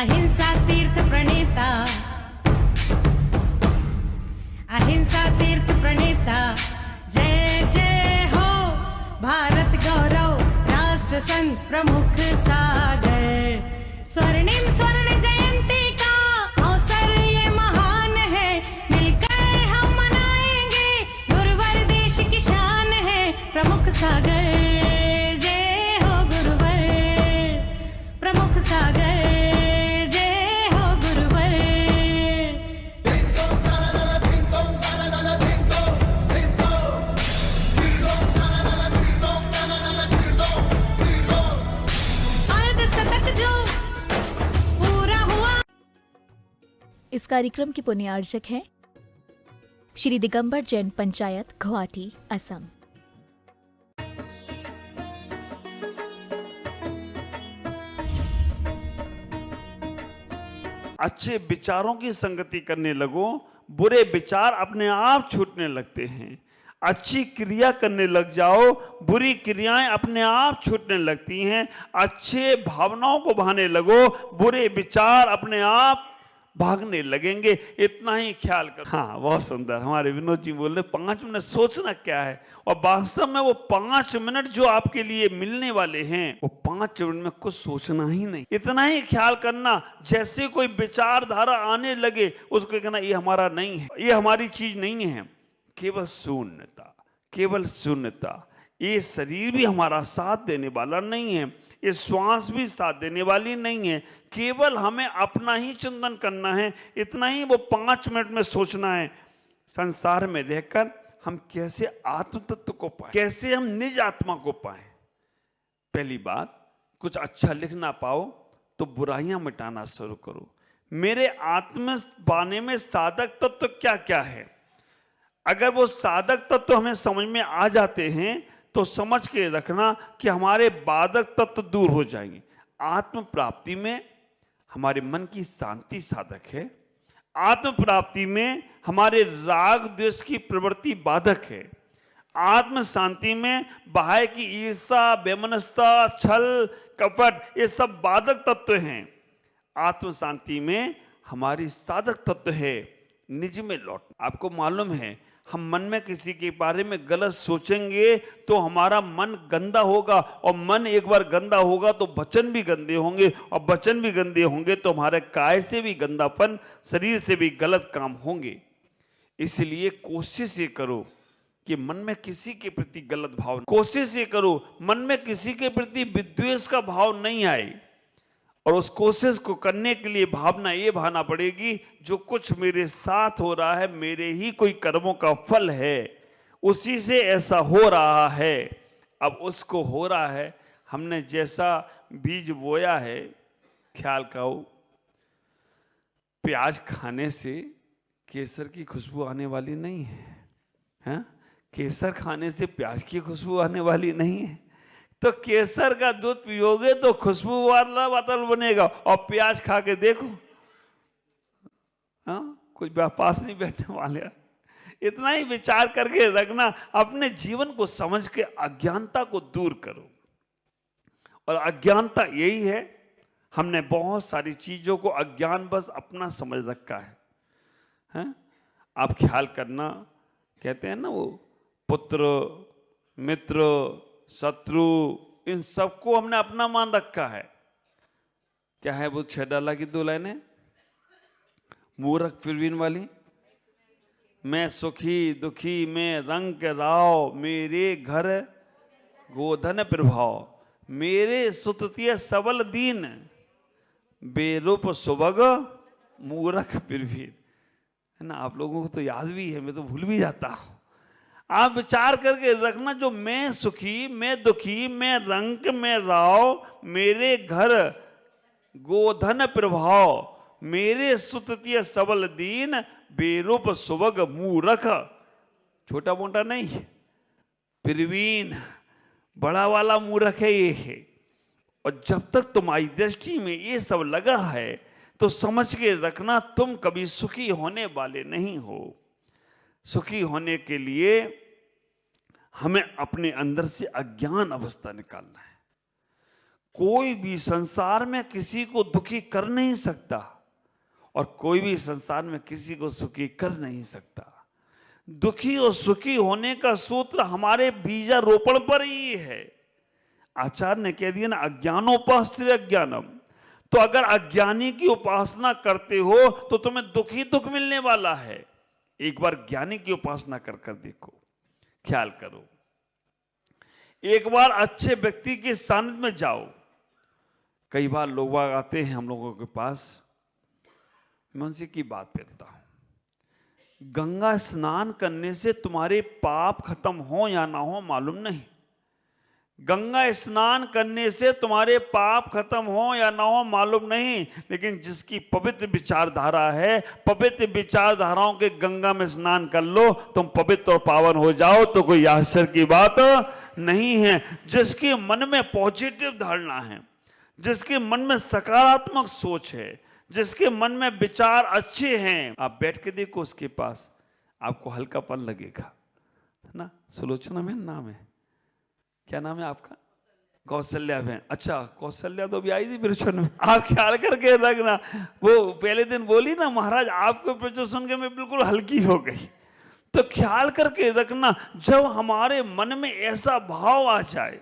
अहिंसा तीर्थ प्रणेता, अहिंसा तीर्थ प्रणेता, जय जय हो भारत गौरव राष्ट्र संत प्रमुख सागर। स्वर्णिम स्वर्ण जयंती का अवसर ये महान है, मिलकर हम मनाएंगे गुरुवर देश की शान है प्रमुख सागर। जय हो गुरुवर प्रमुख सागर, जय हो गुरुवर। अर्धशतक जो पूरा हुआ। इस कार्यक्रम के पुण्यार्चक हैं श्री दिगंबर जैन पंचायत, गुवाहाटी, असम। अच्छे विचारों की संगति करने लगो, बुरे विचार अपने आप छूटने लगते हैं। अच्छी क्रिया करने लग जाओ, बुरी क्रियाएं अपने आप छूटने लगती हैं। अच्छे भावनाओं को बहाने लगो, बुरे विचार अपने आप भागने लगेंगे। इतना ही ख्याल करो। हाँ, बहुत सुंदर। हमारे विनोद जी बोल रहे 5 मिनट सोचना क्या है, और वास्तव में वो 5 मिनट जो आपके लिए मिलने वाले हैं, वो 5 मिनट में कुछ सोचना ही नहीं, इतना ही ख्याल करना। जैसे कोई विचारधारा आने लगे, उसको कहना ये हमारा नहीं है, ये हमारी चीज नहीं है। केवल शून्यता, केवल शून्यता। ये शरीर भी हमारा साथ देने वाला नहीं है, ये श्वास भी साथ देने वाली नहीं है। केवल हमें अपना ही चिंतन करना है, इतना ही वो 5 मिनट में सोचना है। संसार में रहकर हम कैसे आत्म तत्व को पाएं, कैसे हम निज आत्मा को पाएं। पहली बात, कुछ अच्छा लिख ना पाओ तो बुराइयां मिटाना शुरू करो। मेरे आत्म पाने में साधक तत्व क्या क्या है, अगर वो साधक तत्व हमें समझ में आ जाते हैं तो समझ के रखना कि हमारे बाधक तत्व दूर हो जाएंगे। आत्म प्राप्ति में हमारे मन की शांति साधक है, आत्म प्राप्ति में हमारे राग द्वेष की प्रवृत्ति बाधक है, आत्म शांति में बाह्य की ईर्षा, बेमनस्ता, छल, कपट, ये सब बाधक तत्व हैं। आत्म शांति में हमारी साधक तत्व है निज में लौट। आपको मालूम है, हम मन में किसी के बारे में गलत सोचेंगे तो हमारा मन गंदा होगा, और मन एक बार गंदा होगा तो वचन भी गंदे होंगे, और वचन भी गंदे होंगे तो हमारे काय से भी गंदापन, शरीर से भी गलत काम होंगे। इसलिए कोशिश ये करो कि मन में किसी के प्रति गलत भाव, कोशिश ये करो मन में किसी के प्रति विद्वेष का भाव नहीं आए। और उस कोशिश को करने के लिए भावना ये भावना पड़ेगी, जो कुछ मेरे साथ हो रहा है मेरे ही कोई कर्मों का फल है, उसी से ऐसा हो रहा है। अब उसको हो रहा है, हमने जैसा बीज बोया है, ख्याल करो, प्याज खाने से केसर की खुशबू आने वाली नहीं है, हैं? केसर खाने से प्याज की खुशबू आने वाली नहीं है। तो केसर का दूध पियोगे तो खुशबू वाला वातावरण बनेगा, और प्याज खा के देखो, हाँ, कुछ पास नहीं बैठने वाले। इतना ही विचार करके रखना, अपने जीवन को समझ के अज्ञानता को दूर करो। और अज्ञानता यही है, हमने बहुत सारी चीजों को अज्ञान बस अपना समझ रखा है, हैं? आप ख्याल करना, कहते हैं ना वो पुत्र, मित्र, शत्रु, इन सबको हमने अपना मान रखा है। क्या है वो 6 डाला की 2 लाइनें, मूर्ख फिरवीन वाली, मैं सुखी दुखी में रंग राव, मेरे घर गोधन प्रभाव, मेरे सुततीय सबल दीन, बेरूप सुभग मूर्ख फिरवीन। है ना, आप लोगों को तो याद भी है, मैं तो भूल भी जाता हूं। आप विचार करके रखना, जो मैं सुखी, मैं दुखी, मैं रंक में राव, मेरे घर गोधन प्रभाव, मेरे सुततीय सबल दीन, बेरूप सुभग मूर्ख। छोटा मोटा नहीं, प्रवीण, बड़ा वाला मूर्ख है ये है। और जब तक तुम्हारी दृष्टि में ये सब लगा है तो समझ के रखना, तुम कभी सुखी होने वाले नहीं हो। सुखी होने के लिए हमें अपने अंदर से अज्ञान अवस्था निकालना है। कोई भी संसार में किसी को दुखी कर नहीं सकता और कोई भी संसार में किसी को सुखी कर नहीं सकता। दुखी और सुखी होने का सूत्र हमारे बीजारोपण पर ही है। आचार्य ने कह दिया ना, अज्ञानोपाश्रय अज्ञानम। तो अगर अज्ञानी की उपासना करते हो तो तुम्हें दुख ही दुख मिलने वाला है। एक बार ज्ञानी की उपासना कर कर देखो, ख्याल करो। एक बार अच्छे व्यक्ति के सानिध्य में जाओ। कई बार लोग आते हैं हम लोगों के पास, मैं उनसे की बात करता हूं, गंगा स्नान करने से तुम्हारे पाप खत्म हो या ना हो मालूम नहीं। गंगा स्नान करने से तुम्हारे पाप खत्म हो या ना हो मालूम नहीं, लेकिन जिसकी पवित्र विचारधारा है, पवित्र विचारधाराओं के गंगा में स्नान कर लो, तुम पवित्र और पावन हो जाओ, तो कोई आश्चर्य की बात नहीं है। जिसके मन में पॉजिटिव धारणा है, जिसके मन में सकारात्मक सोच है, जिसके मन में विचार अच्छे हैं, आप बैठ के देखो उसके पास, आपको हल्कापन लगेगा, है ना। सुलोचना बहन नाम है, क्या नाम है आपका? कौशल्या बहन। अच्छा, कौशल्या तो भी आई थी प्रवचन में। आप ख्याल करके रखना, वो पहले दिन बोली ना, महाराज आपको प्रवचन सुन के मैं बिल्कुल हल्की हो गई। तो ख्याल करके रखना, जब हमारे मन में ऐसा भाव आ जाए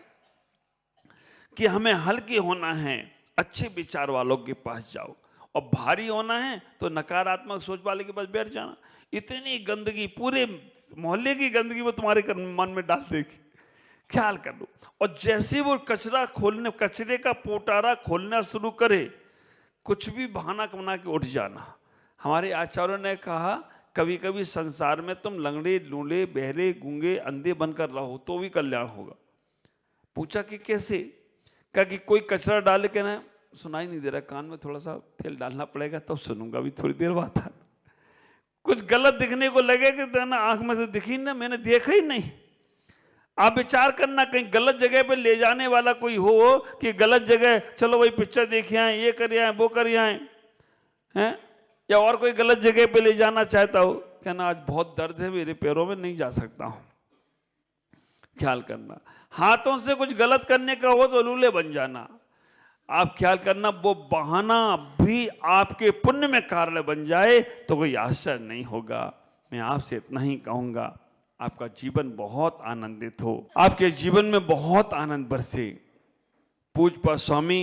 कि हमें हल्के होना है, अच्छे विचार वालों के पास जाओ, और भारी होना है तो नकारात्मक सोच वाले के पास बैठ जाना। इतनी गंदगी, पूरे मोहल्ले की गंदगी वो तुम्हारे मन में डाल देगी, ख्याल कर लो। और जैसे वो कचरे का पोटारा खोलना शुरू करे, कुछ भी बहाना बना के उठ जाना। हमारे आचार्यों ने कहा, कभी कभी संसार में तुम लंगड़े, लूले, बहरे, गूंगे, अंधे बनकर रहो तो भी कल्याण होगा। पूछा कि कैसे? कहा कि कोई कचरा डाल के ना, सुनाई नहीं दे रहा, कान में थोड़ा सा तेल डालना पड़ेगा तब सुनूंगा, अभी थोड़ी देर बाद। कुछ गलत दिखने को लगे कि ना आंख में से दिखी ना, मैंने देखा ही नहीं। आप विचार करना, कहीं गलत जगह पे ले जाने वाला कोई हो कि गलत जगह, चलो भाई पिक्चर देखे आए, ये कर आए, वो कर आए हैं, या और कोई गलत जगह पे ले जाना चाहता हो, कहना आज बहुत दर्द है मेरे पैरों में, नहीं जा सकता हूं। ख्याल करना, हाथों से कुछ गलत करने का हो तो लूले बन जाना। आप ख्याल करना, वो बहाना भी आपके पुण्य में कारण बन जाए तो कोई आश्चर्य नहीं होगा। मैं आपसे इतना ही कहूंगा, आपका जीवन बहुत आनंदित हो, आपके जीवन में बहुत आनंद बरसे। पूज्य स्वामी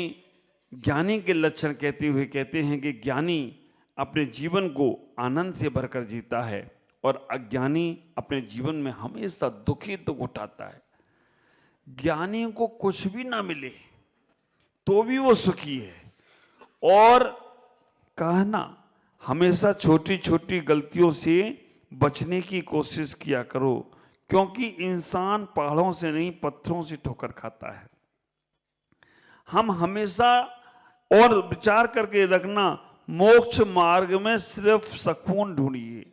ज्ञानी के लक्षण कहते हुए कहते हैं कि ज्ञानी अपने जीवन को आनंद से भरकर जीता है और अज्ञानी अपने जीवन में हमेशा दुखी दुख उठाता है। ज्ञानी को कुछ भी ना मिले तो भी वो सुखी है, और कहना हमेशा छोटी छोटी गलतियों से बचने की कोशिश किया करो, क्योंकि इंसान पहाड़ों से नहीं पत्थरों से ठोकर खाता है। हम हमेशा और विचार करके रखना, मोक्ष मार्ग में सिर्फ सुकून ढूंढिए।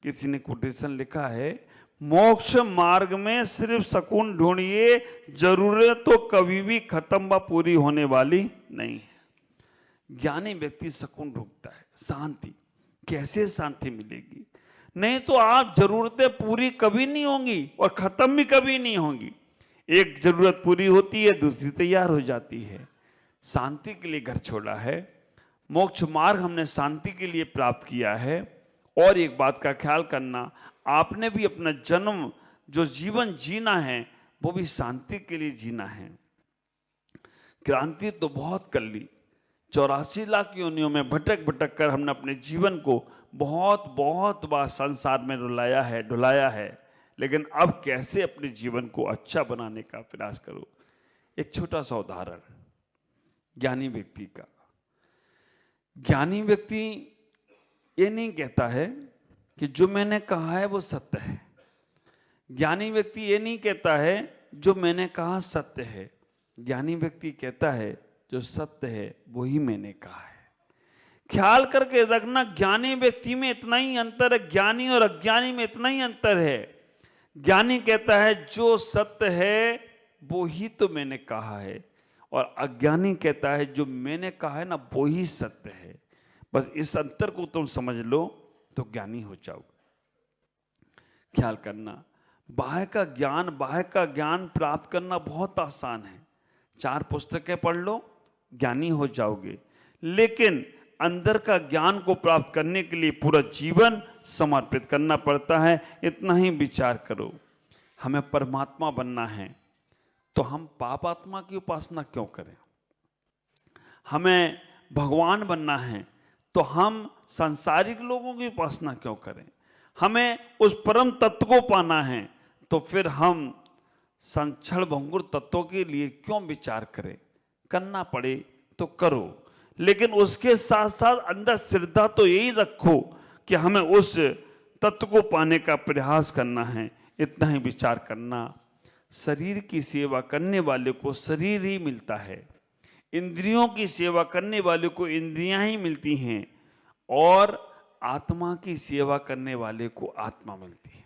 किसी ने कोटेशन लिखा है, मोक्ष मार्ग में सिर्फ सुकून ढूंढिए, जरूरत तो कभी भी खत्म व पूरी होने वाली नहीं है। ज्ञानी व्यक्ति सुकून ढूंढता है, शांति। कैसे शांति मिलेगी? नहीं तो आप जरूरतें पूरी कभी नहीं होंगी और खत्म भी कभी नहीं होंगी। एक जरूरत पूरी होती है, दूसरी तैयार हो जाती है। शांति के लिए घर छोड़ा है, मोक्ष मार्ग हमने शांति के लिए प्राप्त किया है। और एक बात का ख्याल करना, आपने भी अपना जन्म जो जीवन जीना है वो भी शांति के लिए जीना है। क्रांति तो बहुत कर ली, 84 लाख योनियों में भटक भटक कर हमने अपने जीवन को बहुत बहुत बार संसार में डुलाया है, लेकिन अब कैसे अपने जीवन को अच्छा बनाने का प्रयास करो। एक छोटा सा उदाहरण ज्ञानी व्यक्ति का। ज्ञानी व्यक्ति ये नहीं कहता है कि जो मैंने कहा है वो सत्य है। ज्ञानी व्यक्ति ये नहीं कहता है जो मैंने कहा सत्य है। ज्ञानी व्यक्ति कहता है जो सत्य है वही मैंने कहा है। ख्याल करके रखना, ज्ञानी व्यक्ति में इतना ही अंतर है, ज्ञानी और अज्ञानी में इतना ही अंतर है। ज्ञानी कहता है जो सत्य है वो ही तो मैंने कहा है, और अज्ञानी कहता है जो मैंने कहा है ना वो ही सत्य है। बस इस अंतर को तुम समझ लो तो ज्ञानी हो जाओगे। ख्याल करना, बाह्य का ज्ञान प्राप्त करना बहुत आसान है। 4 पुस्तकें पढ़ लो, ज्ञानी हो जाओगे, लेकिन अंदर का ज्ञान को प्राप्त करने के लिए पूरा जीवन समर्पित करना पड़ता है। इतना ही विचार करो। हमें परमात्मा बनना है तो हम पाप आत्मा की उपासना क्यों करें? हमें भगवान बनना है तो हम सांसारिक लोगों की उपासना क्यों करें? हमें उस परम तत्व को पाना है तो फिर हम संक्षण भंगुर तत्वों के लिए क्यों विचार करें? करना पड़े तो करो, लेकिन उसके साथ साथ अंदर श्रद्धा तो यही रखो कि हमें उस तत्व को पाने का प्रयास करना है। इतना ही विचार करना। शरीर की सेवा करने वाले को शरीर ही मिलता है, इंद्रियों की सेवा करने वाले को इंद्रियां ही मिलती हैं, और आत्मा की सेवा करने वाले को आत्मा मिलती है।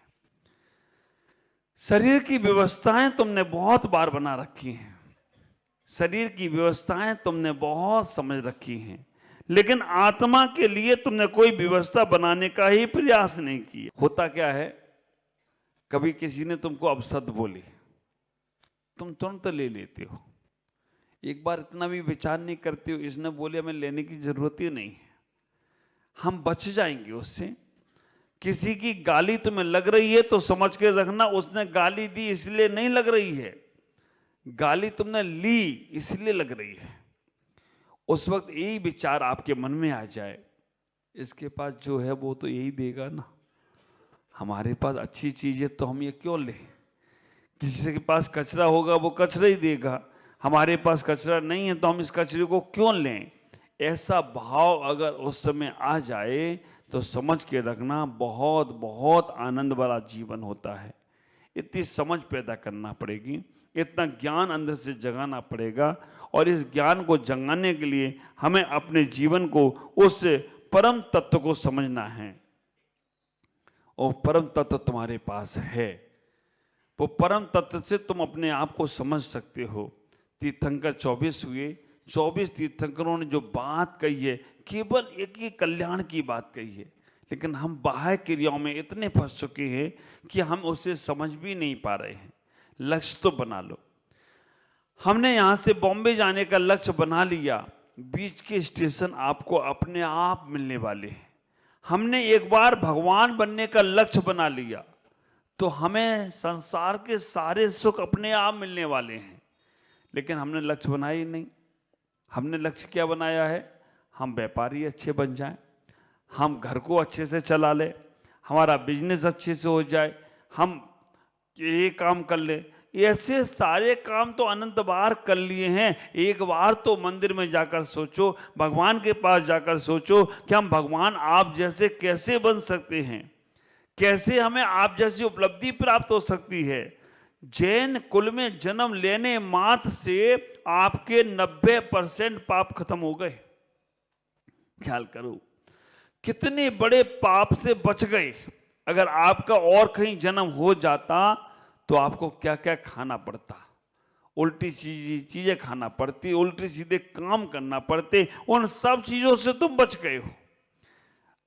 शरीर की व्यवस्थाएं तुमने बहुत बार बना रखी हैं, शरीर की व्यवस्थाएं तुमने बहुत समझ रखी हैं, लेकिन आत्मा के लिए तुमने कोई व्यवस्था बनाने का ही प्रयास नहीं किया। होता क्या है, कभी किसी ने तुमको अपशब्द बोली, तुम तुरंत ले लेते हो, एक बार इतना भी विचार नहीं करते हो, इसने बोले हमें लेने की जरूरत ही नहीं है, हम बच जाएंगे उससे। किसी की गाली तुम्हें लग रही है तो समझ के रखना उसने गाली दी इसलिए नहीं लग रही है, गाली तुमने ली इसलिए लग रही है। उस वक्त यही विचार आपके मन में आ जाए, इसके पास जो है वो तो यही देगा ना, हमारे पास अच्छी चीज है तो हम ये क्यों लें? किसी के पास कचरा होगा वो कचरा ही देगा, हमारे पास कचरा नहीं है तो हम इस कचरे को क्यों लें? ऐसा भाव अगर उस समय आ जाए तो समझ के रखना बहुत बहुत आनंद वाला जीवन होता है। इतनी समझ पैदा करना पड़ेगी, इतना ज्ञान अंदर से जगाना पड़ेगा, और इस ज्ञान को जगाने के लिए हमें अपने जीवन को उस परम तत्व को समझना है। और परम तत्व तुम्हारे पास है, वो परम तत्व से तुम अपने आप को समझ सकते हो। तीर्थंकर 24 हुए, 24 तीर्थंकरों ने जो बात कही है केवल एक ही कल्याण की बात कही है, लेकिन हम बाह्य क्रियाओं में इतने फंस चुके हैं कि हम उसे समझ भी नहीं पा रहे हैं। लक्ष्य तो बना लो। हमने यहाँ से बॉम्बे जाने का लक्ष्य बना लिया, बीच के स्टेशन आपको अपने आप मिलने वाले हैं। हमने एक बार भगवान बनने का लक्ष्य बना लिया तो हमें संसार के सारे सुख अपने आप मिलने वाले हैं, लेकिन हमने लक्ष्य बनाया ही नहीं। हमने लक्ष्य क्या बनाया है? हम व्यापारी अच्छे बन जाएं, हम घर को अच्छे से चला लें, हमारा बिजनेस अच्छे से हो जाए, हम ये काम कर लें। ऐसे सारे काम तो अनंत बार कर लिए हैं। एक बार तो मंदिर में जाकर सोचो, भगवान के पास जाकर सोचो कि हम भगवान आप जैसे कैसे बन सकते हैं, कैसे हमें आप जैसी उपलब्धि प्राप्त हो सकती है। जैन कुल में जन्म लेने मात्र से आपके 90% पाप खत्म हो गए। ख्याल करो कितने बड़े पाप से बच गए। अगर आपका और कहीं जन्म हो जाता तो आपको क्या क्या खाना पड़ता, उल्टी सीधी चीजें खाना पड़ती, उल्टी सीधे काम करना पड़ते, उन सब चीजों से तुम बच गए हो।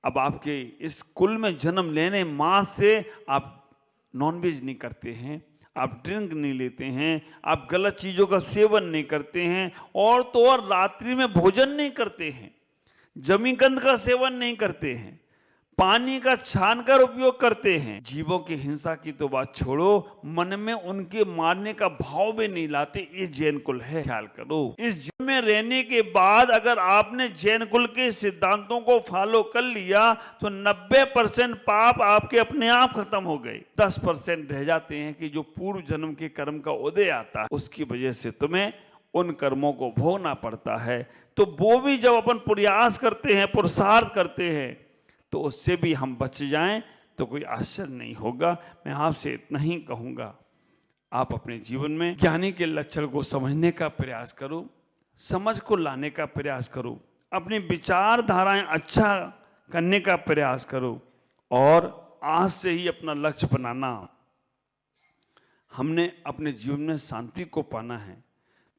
अब आपके इस कुल में जन्म लेने मां से आप नॉनवेज नहीं करते हैं, आप ड्रिंक नहीं लेते हैं, आप गलत चीजों का सेवन नहीं करते हैं, और तो और रात्रि में भोजन नहीं करते हैं, जमीकंद का सेवन नहीं करते हैं, पानी का छानकर उपयोग करते हैं। जीवों की हिंसा की तो बात छोड़ो, मन में उनके मारने का भाव भी नहीं लाते। ये जैन कुल है। ख्याल करो, इस जन्म में रहने के बाद अगर आपने जैन कुल के सिद्धांतों को फॉलो कर लिया तो 90% पाप आपके अपने आप खत्म हो गए। 10% रह जाते हैं कि जो पूर्व जन्म के कर्म का उदय आता है, उसकी वजह से तुम्हें उन कर्मों को भोगना पड़ता है। तो वो भी जब अपन प्रयास करते हैं, पुरुषार्थ करते हैं, तो उससे भी हम बच जाएं तो कोई आश्चर्य नहीं होगा। मैं आपसे इतना ही कहूँगा, आप अपने जीवन में ज्ञानी के लक्षण को समझने का प्रयास करो, समझ को लाने का प्रयास करो, अपनी विचारधाराएं अच्छा करने का प्रयास करो, और आज से ही अपना लक्ष्य बनाना। हमने अपने जीवन में शांति को पाना है,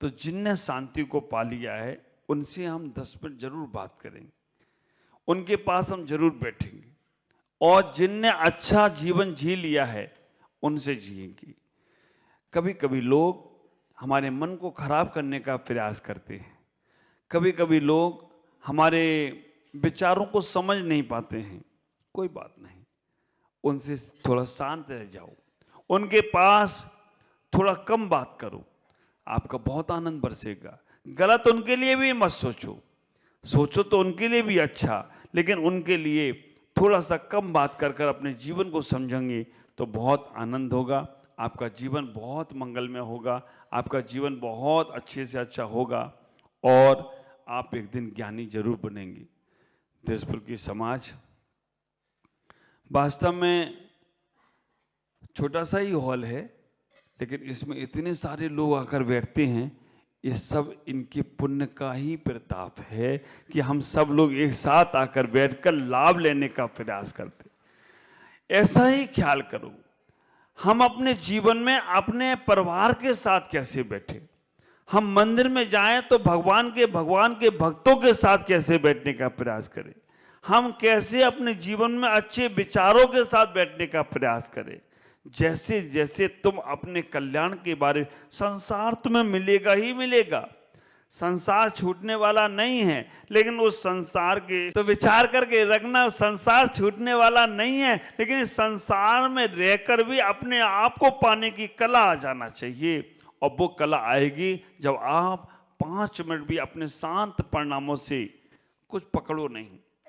तो जिनने शांति को पा लिया है उनसे हम 10 मिनट जरूर बात करेंगे, उनके पास हम जरूर बैठेंगे, और जिनने अच्छा जीवन जी लिया है उनसे जिएंगे। कभी कभी लोग हमारे मन को खराब करने का प्रयास करते हैं। कभी कभी लोग हमारे विचारों को समझ नहीं पाते हैं, कोई बात नहीं, उनसे थोड़ा शांत रह जाओ, उनके पास थोड़ा कम बात करो, आपका बहुत आनंद बरसेगा। गलत उनके लिए भी मत सोचो, सोचो तो उनके लिए भी अच्छा, लेकिन उनके लिए थोड़ा सा कम बात कर कर अपने जीवन को समझेंगे तो बहुत आनंद होगा, आपका जीवन बहुत मंगलमय होगा, आपका जीवन बहुत अच्छे से अच्छा होगा और आप एक दिन ज्ञानी जरूर बनेंगे। देशपुर की समाज वास्तव में छोटा सा ही हॉल है, लेकिन इसमें इतने सारे लोग आकर बैठते हैं, ये सब इनके पुण्य का ही प्रताप है कि हम सब लोग एक साथ आकर बैठकर लाभ लेने का प्रयास करते। ऐसा ही ख्याल करो, हम अपने जीवन में अपने परिवार के साथ कैसे बैठे, हम मंदिर में जाएं तो भगवान के भक्तों के साथ कैसे बैठने का प्रयास करें, हम कैसे अपने जीवन में अच्छे विचारों के साथ बैठने का प्रयास करें। जैसे जैसे तुम अपने कल्याण के बारे, संसार तुम्हें मिलेगा ही मिलेगा, संसार छूटने वाला नहीं है, लेकिन उस संसार के तो विचार करके रखना, संसार छूटने वाला नहीं है, लेकिन इस संसार में रहकर भी अपने आप को पाने की कला आ जाना चाहिए। और वो कला आएगी जब आप 5 मिनट भी अपने शांत परिणामों से कुछ पकड़ो नहीं,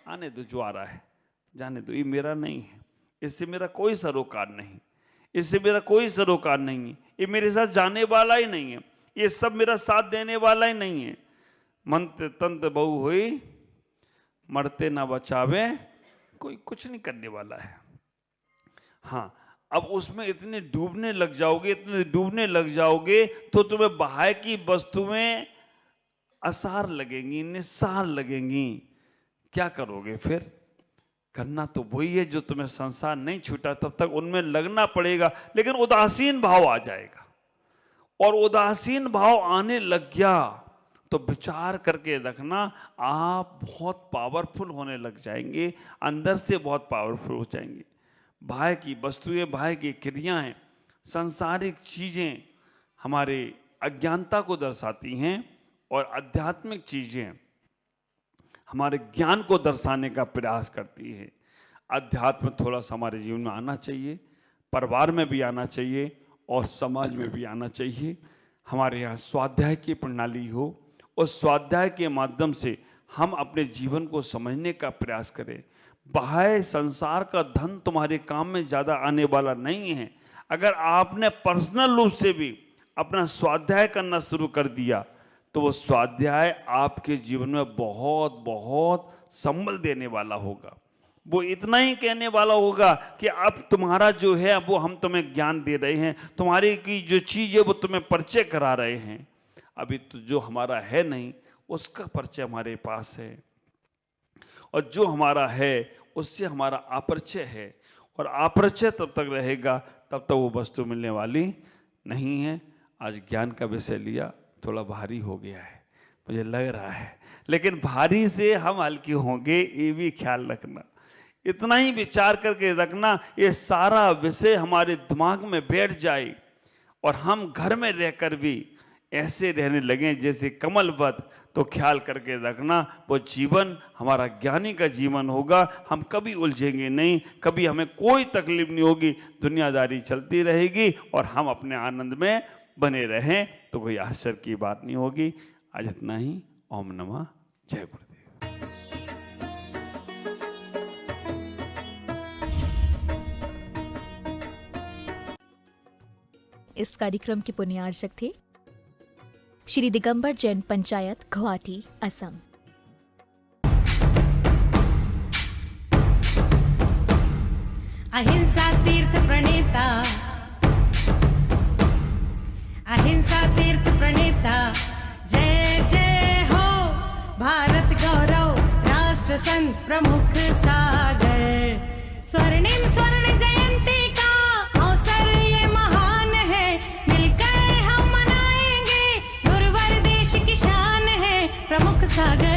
आने दो जो आ रहा है, जाने दो, ये मेरा नहीं है, इससे मेरा कोई सरोकार नहीं, इससे मेरा कोई सरोकार नहीं है, ये मेरे साथ जाने वाला ही नहीं है, ये सब मेरा साथ देने वाला ही नहीं है। मंत्र तंत्र बहु हुई, मरते ना बचावे, कोई कुछ नहीं करने वाला है। हाँ, अब उसमें इतने डूबने लग जाओगे तो तुम्हें बाहर की वस्तुएं असार लगेंगी, निस्सार लगेंगी। क्या करोगे फिर? करना तो वही है जो तुम्हें संसार नहीं छूटा तब तक उनमें लगना पड़ेगा, लेकिन उदासीन भाव आ जाएगा, और उदासीन भाव आने लग गया तो विचार करके रखना, आप बहुत पावरफुल होने लग जाएंगे, अंदर से बहुत पावरफुल हो जाएंगे। बाहर की वस्तुएं, बाहर की क्रियाएं, सांसारिक चीजें हमारे अज्ञानता को दर्शाती हैं और आध्यात्मिक चीजें हमारे ज्ञान को दर्शाने का प्रयास करती है। अध्यात्म थोड़ा सा हमारे जीवन में आना चाहिए, परिवार में भी आना चाहिए और समाज में भी आना चाहिए। हमारे यहाँ स्वाध्याय की प्रणाली हो, उस स्वाध्याय के माध्यम से हम अपने जीवन को समझने का प्रयास करें। बाह्य संसार का धन तुम्हारे काम में ज़्यादा आने वाला नहीं है। अगर आपने पर्सनल रूप से भी अपना स्वाध्याय करना शुरू कर दिया तो वो स्वाध्याय आपके जीवन में बहुत बहुत संबल देने वाला होगा। वो इतना ही कहने वाला होगा कि अब तुम्हारा जो है वो हम तुम्हें ज्ञान दे रहे हैं, तुम्हारी की जो चीज़ है वो तुम्हें परिचय करा रहे हैं। अभी तो जो हमारा है नहीं उसका परिचय हमारे पास है, और जो हमारा है उससे हमारा अपरिचय है, और अपरिचय तब तक रहेगा तब तक वो वस्तु मिलने वाली नहीं है। आज ज्ञान का विषय लिया, थोड़ा भारी हो गया है मुझे लग रहा है, लेकिन भारी से हम हल्के होंगे ये भी ख्याल रखना। इतना ही विचार करके रखना, ये सारा विषय हमारे दिमाग में बैठ जाए और हम घर में रहकर भी ऐसे रहने लगें जैसे कमलवत, तो ख्याल करके रखना वो जीवन हमारा ज्ञानी का जीवन होगा। हम कभी उलझेंगे नहीं, कभी हमें कोई तकलीफ नहीं होगी, दुनियादारी चलती रहेगी और हम अपने आनंद में बने रहें तो कोई आश्चर्य की बात नहीं होगी। आज इतना ही। ओम नमः, जय गुरुदेव। इस कार्यक्रम के पुण्यार्चक थे श्री दिगंबर जैन पंचायत, गुवाहाटी, असम। अहिंसा तीर्थ प्रणेता, अहिंसा तीर्थ प्रणेता, जय जय हो भारत गौरव, राष्ट्र संत प्रमुख सागर। स्वर्णिम स्वर्ण जयंती का अवसर ये महान है, मिलकर हम मनाएंगे, गुरुवर देश की शान है प्रमुख सागर।